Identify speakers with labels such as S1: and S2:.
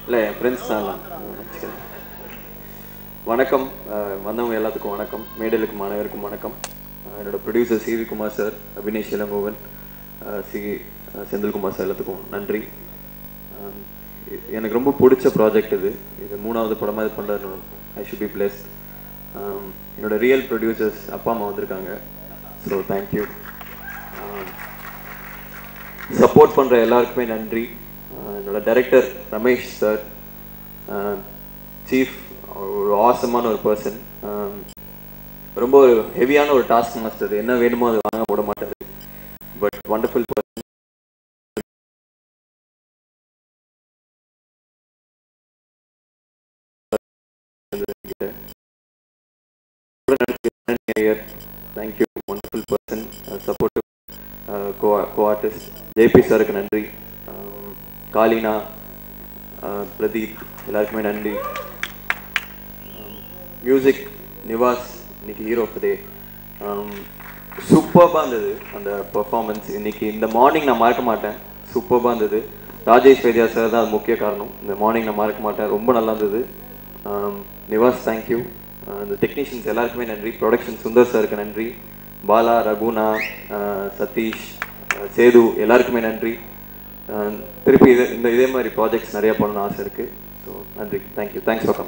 S1: இல்லை என் ஃப்ரெண்ட்ஸ் தான். வணக்கம், வந்தவங்க எல்லாத்துக்கும் வணக்கம், மேடலுக்கும் அனைவருக்கும் வணக்கம். என்னோடய producer C V Kumar sir, Abinesh Elangovan, C Senthilkumar sir எல்லாத்துக்கும் நன்றி. எனக்கு ரொம்ப பிடிச்ச ப்ராஜெக்ட் இது 3வது படமாக இது பண்ணுறது. I should be blessed. என்னோடய ரியல் ப்ரொடியூசர்ஸ் அப்பா அம்மா வந்திருக்காங்க. So thank you. சப்போர்ட் பண்ணுற எல்லாருக்குமே நன்றி. என்னோட டைரக்டர் ரமேஷ் சார், சீஃப், ஒரு ஆசமான ஒரு பர்சன். ரொம்ப ஒரு ஹெவியான ஒரு டாஸ்க் மாஸ்டர். என்ன வேணுமோ அதை வாங்க போட மாட்டார். But wonderful person. Thank you, wonderful person. Supportive co artist JP சாருக்கு நன்றி. காலினா, பிரதீப் எல்லாருக்குமே நன்றி. மியூசிக் நிவாஸ், இன்னைக்கு ஹீரோ ஆஃப் த டே. சூப்பர்பாக இருந்தது அந்த பர்ஃபார்மன்ஸ். இன்னைக்கு இந்த மார்னிங் நான் மறக்க மாட்டேன். சூப்பர்பாக இருந்தது. ராஜேஷ் வைத்தியா சார் தான் அது முக்கிய காரணம். இந்த மார்னிங் நான் மறக்க மாட்டேன். ரொம்ப நல்லா இருந்தது. நிவாஸ் தேங்க்யூ. இந்த டெக்னீஷியன்ஸ் எல்லாருக்குமே நன்றி. ப்ரொடக்ஷன் சுந்தர் சாருக்கு நன்றி. பாலா, ரகுனா, சதீஷ், சேது எல்லாருக்குமே நன்றி. திருப்பி இதே மாதிரி ப்ராஜெக்ட்ஸ் நிறையா பண்ணணும்னு ஆசை இருக்குது. ஸோ நன்றி. தேங்க்யூ. Thanks for coming.